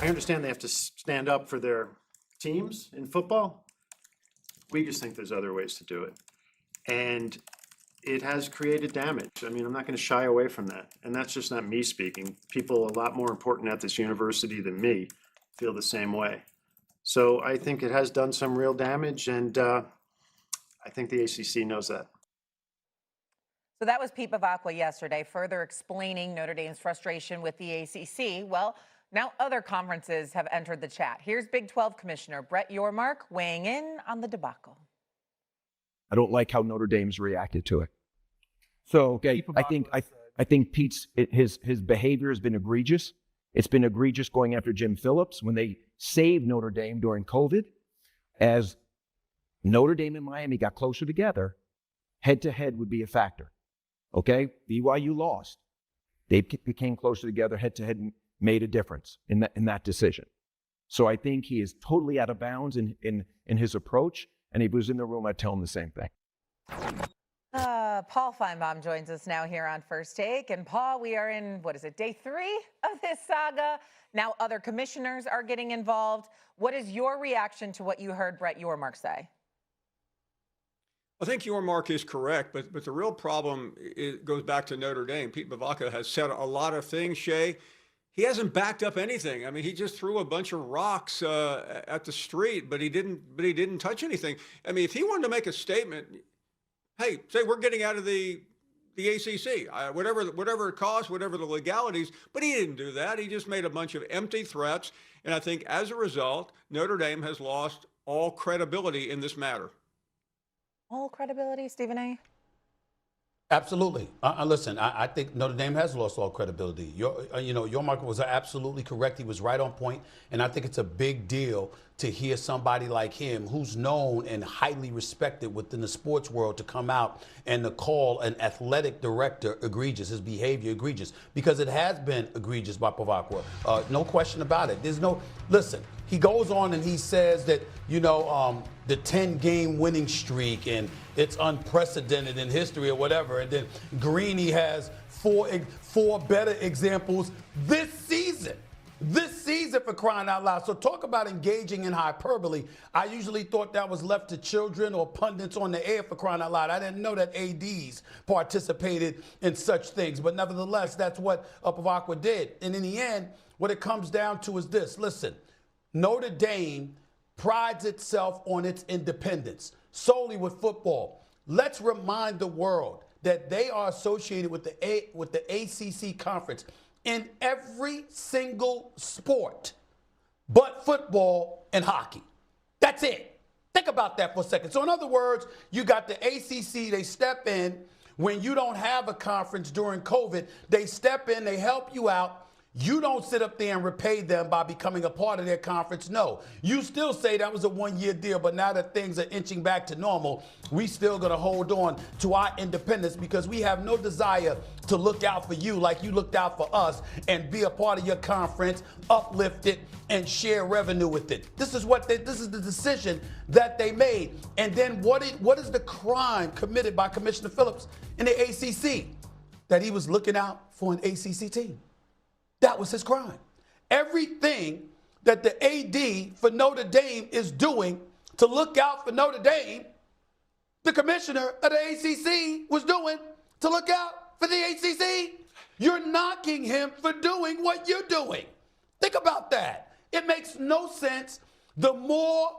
I understand they have to stand up for their teams in football. We just think there's other ways to do it. And it has created damage. I mean, I'm not going to shy away from that. And that's just not me speaking. People a lot more important at this university than me feel the same way. So I think it has done some real damage, and I think the ACC knows that. So that was Pete Bavacqua yesterday, further explaining Notre Dame's frustration with the ACC. Well, now other conferences have entered the chat. Here's Big 12 Commissioner Brett Yormark weighing in on the debacle. I don't like how Notre Dame's reacted to it. So, okay, I think Pete's his behavior has been egregious. It's been egregious going after Jim Phillips when they saved Notre Dame during COVID. As Notre Dame and Miami got closer together, head-to-head would be a factor. Okay, BYU lost. They became closer together, head-to-head, and made a difference in that decision. So I think he is totally out of bounds in his approach. And if he was in the room, I'd tell him the same thing. Paul Feinbaum joins us now here on First Take. And Paul, we are in, day 3 of this saga. Now other commissioners are getting involved. What is your reaction to what you heard Brett Yormark say? I think Yormark is correct, but the real problem goes back to Notre Dame. Pete Bavacqua has said a lot of things, Shay. He hasn't backed up anything. I mean, he just threw a bunch of rocks at the street, but he didn't touch anything. I mean, if he wanted to make a statement, hey, say we're getting out of the ACC, whatever it costs, whatever the legalities, but he didn't do that. He just made a bunch of empty threats, and I think as a result, Notre Dame has lost all credibility in this matter. All credibility, Stephen A.? Absolutely. Listen, I think Notre Dame has lost all credibility. Yormark was absolutely correct. He was right on point, and I think it's a big deal to hear somebody like him, who's known and highly respected within the sports world, to come out and to call an athletic director egregious, his behavior egregious, because it has been egregious by Bavacqua. No question about it. Listen, he goes on and he says that, the 10-game winning streak and it's unprecedented in history or whatever. And then Greeny has four better examples this season. This season, for crying out loud. So talk about engaging in hyperbole. I usually thought that was left to children or pundits on the air, for crying out loud. I didn't know that ADs participated in such things. But nevertheless, that's what Bavacqua did. And in the end, what it comes down to is this. Listen, Notre Dame prides itself on its independence, solely with football. Let's remind the world that they are associated with the ACC conference in every single sport but football and hockey. That's it. Think about that for a second. So in other words, you got the ACC, they step in when you don't have a conference during COVID. They step in, they help you out. You don't sit up there and repay them by becoming a part of their conference. No, you still say that was a one-year deal, but now that things are inching back to normal, we still going to hold on to our independence because we have no desire to look out for you like you looked out for us and be a part of your conference, uplift it, and share revenue with it. This is the decision that they made. And then what is the crime committed by Commissioner Phillips in the ACC? That he was looking out for an ACC team. That was his crime. Everything that the AD for Notre Dame is doing to look out for Notre Dame, the commissioner of the ACC was doing to look out for the ACC. You're knocking him for doing what you're doing. Think about that. It makes no sense. The more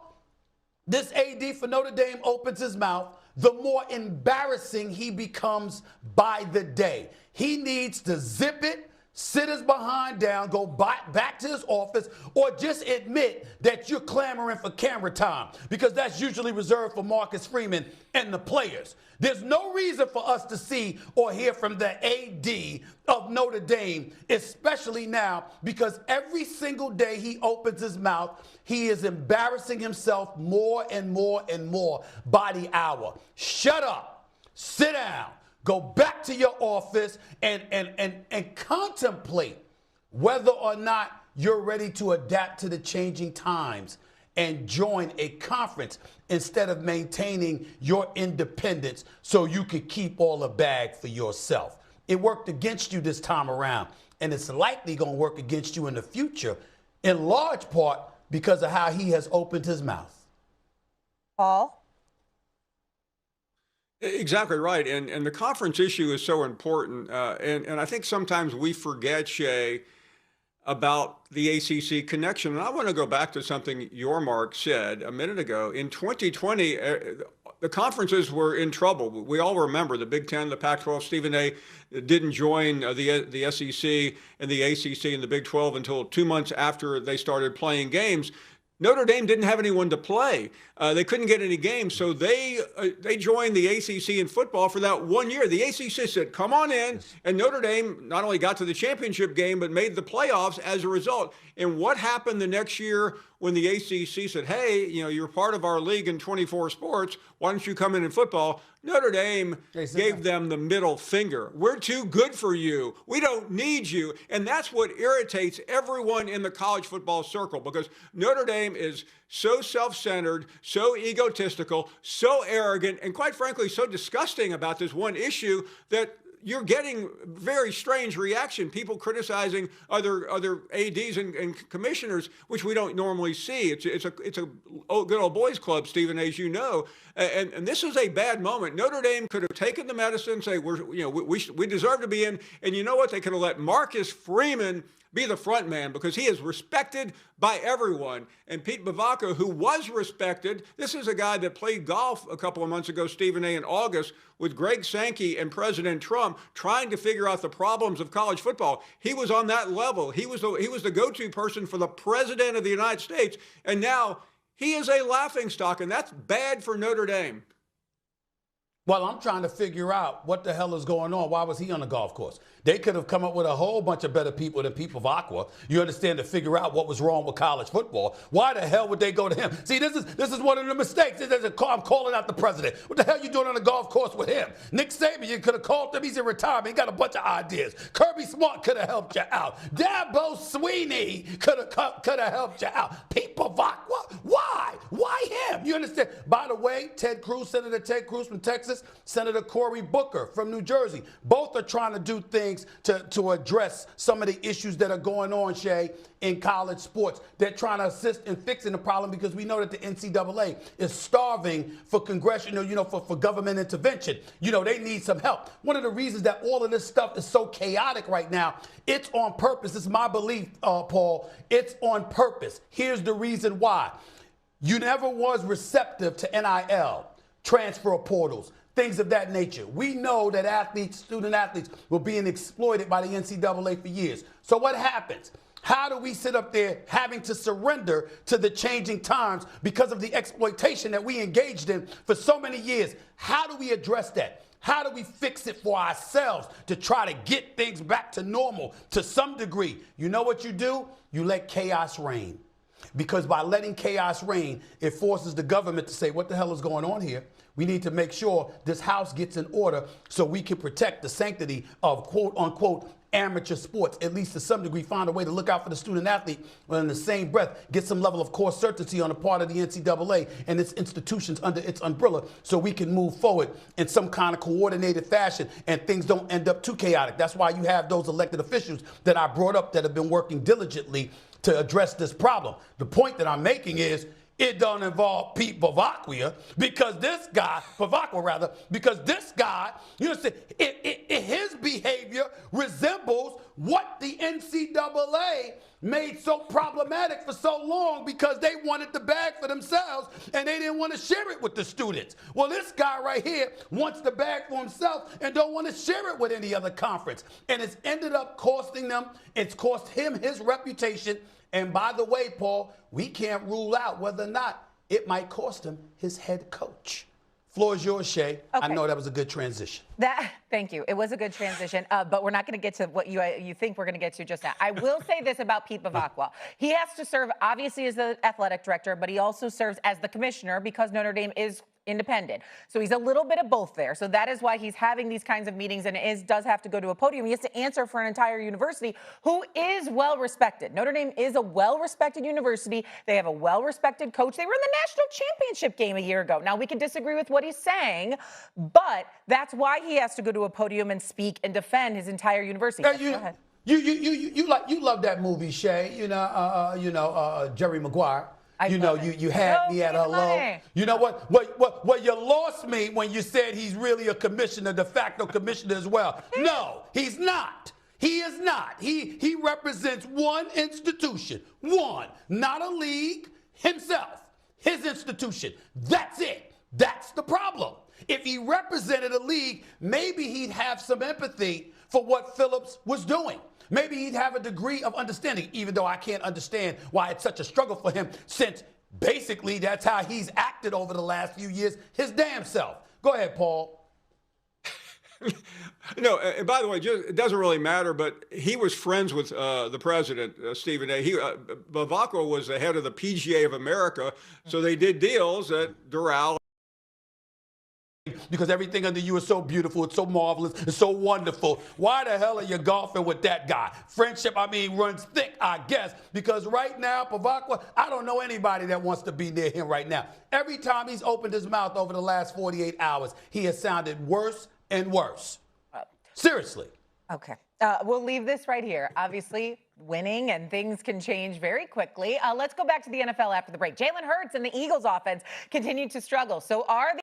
this AD for Notre Dame opens his mouth, the more embarrassing he becomes by the day. He needs to zip it, sit his behind down, go back to his office, or just admit that you're clamoring for camera time, because that's usually reserved for Marcus Freeman and the players. There's no reason for us to see or hear from the AD of Notre Dame, especially now, because every single day he opens his mouth, he is embarrassing himself more and more and more by the hour. Shut up. Sit down. Go back to your office and contemplate whether or not you're ready to adapt to the changing times and join a conference instead of maintaining your independence so you could keep all the bag for yourself. It worked against you this time around, and it's likely going to work against you in the future in large part because of how he has opened his mouth. Paul? Exactly right. And the conference issue is so important. And I think sometimes we forget, Shay, about the ACC connection. And I want to go back to something your Mark said a minute ago. In 2020, the conferences were in trouble. We all remember the Big Ten, the Pac-12. Stephen A. didn't join the SEC and the ACC and the Big 12 until 2 months after they started playing games. Notre Dame didn't have anyone to play. They couldn't get any games, so they joined the ACC in football for that 1 year. The ACC said, come on in, and Notre Dame not only got to the championship game, but made the playoffs as a result. And what happened the next year when the ACC said, hey, you're part of our league in 24 sports, why don't you come in football? Notre Dame gave them the middle finger. We're too good for you. We don't need you. And that's what irritates everyone in the college football circle, because Notre Dame is so self-centered, so egotistical, so arrogant, and quite frankly, so disgusting about this one issue that you're getting very strange reaction. People criticizing other ADs and commissioners, which we don't normally see. It's a good old boys club, Stephen, as you know. And this is a bad moment. Notre Dame could have taken the medicine, say we deserve to be in, and you know what? They could have let Marcus Freeman be the front man, because he is respected by everyone. And Pete Bavacca, who was respected, this is a guy that played golf a couple of months ago, Stephen A., in August, with Greg Sankey and President Trump, trying to figure out the problems of college football. He was on that level. He was the go-to person for the president of the United States. And now he is a laughingstock, and that's bad for Notre Dame. Well, I'm trying to figure out what the hell is going on. Why was he on the golf course? They could have come up with a whole bunch of better people than Pete Bavacca, you understand, to figure out what was wrong with college football. Why the hell would they go to him? See, this is one of the mistakes. I'm calling out the president. What the hell you doing on the golf course with him? Nick Saban, you could have called him. He's in retirement. He got a bunch of ideas. Kirby Smart could have helped you out. Dabo Sweeney could have helped you out. Pete Bavacca, why? Why him? You understand? By the way, Senator Ted Cruz from Texas, Senator Cory Booker from New Jersey, both are trying to do things to address some of the issues that are going on, Shay, in college sports. They're trying to assist in fixing the problem, because we know that the NCAA is starving for congressional, for government intervention. They need some help. One of the reasons that all of this stuff is so chaotic right now, it's on purpose. It's my belief, Paul. It's on purpose. Here's the reason why. You never was receptive to NIL, transfer portals, things of that nature. We know that student athletes were being exploited by the NCAA for years. So what happens? How do we sit up there having to surrender to the changing times because of the exploitation that we engaged in for so many years? How do we address that? How do we fix it for ourselves to try to get things back to normal to some degree? You know what you do? You let chaos reign. Because by letting chaos reign, it forces the government to say, what the hell is going on here? We need to make sure this house gets in order so we can protect the sanctity of quote-unquote amateur sports, at least to some degree, find a way to look out for the student athlete, but in the same breath, get some level of core certainty on the part of the NCAA and its institutions under its umbrella so we can move forward in some kind of coordinated fashion and things don't end up too chaotic. That's why you have those elected officials that I brought up that have been working diligently to address this problem. The point that I'm making is, it don't involve Pete Bavacca, because this guy, his behavior resembles what the NCAA made so problematic for so long, because they wanted the bag for themselves and they didn't want to share it with the students. Well, this guy right here wants the bag for himself and don't want to share it with any other conference. And it's ended up costing them, it's cost him his reputation. And by the way, Paul, we can't rule out whether or not it might cost him his head coach. Floor is yours, Shay. Okay. I know that was a good transition. Thank you. It was a good transition, but we're not going to get to what you think we're going to get to just now. I will say this about Pete Bavacca. He has to serve, obviously, as the athletic director, but he also serves as the commissioner because Notre Dame is independent. So he's a little bit of both there. So that is why he's having these kinds of meetings and does have to go to a podium. He has to answer for an entire university who is well-respected. Notre Dame is a well-respected university. They have a well-respected coach. They were in the national championship game a year ago. Now, we can disagree with what he's saying, but that's why he has to go to a podium and speak and defend his entire university. Go You love that movie, Shay. Jerry Maguire. I love it. You had me at Give me the hello. money. You know what? What you lost me when you said he's really a commissioner, de facto commissioner as well. No, he's not. He is not. He represents one institution, one, not a league, himself, his institution. That's it. That's the problem. If he represented a league, maybe he'd have some empathy for what Phillips was doing. Maybe he'd have a degree of understanding, even though I can't understand why it's such a struggle for him, since basically that's how he's acted over the last few years, his damn self. Go ahead, Paul. And by the way, it doesn't really matter, but he was friends with the president, Stephen A. Bavacqua was the head of the PGA of America, so they did deals at Doral. Because everything under you is so beautiful, it's so marvelous, it's so wonderful. Why the hell are you golfing with that guy? Friendship, runs thick, I guess, because right now, Bavacqua, I don't know anybody that wants to be near him right now. Every time he's opened his mouth over the last 48 hours, he has sounded worse and worse. Seriously. Okay. We'll leave this right here. Obviously, winning and things can change very quickly. Let's go back to the NFL after the break. Jalen Hurts and the Eagles offense continue to struggle. So are the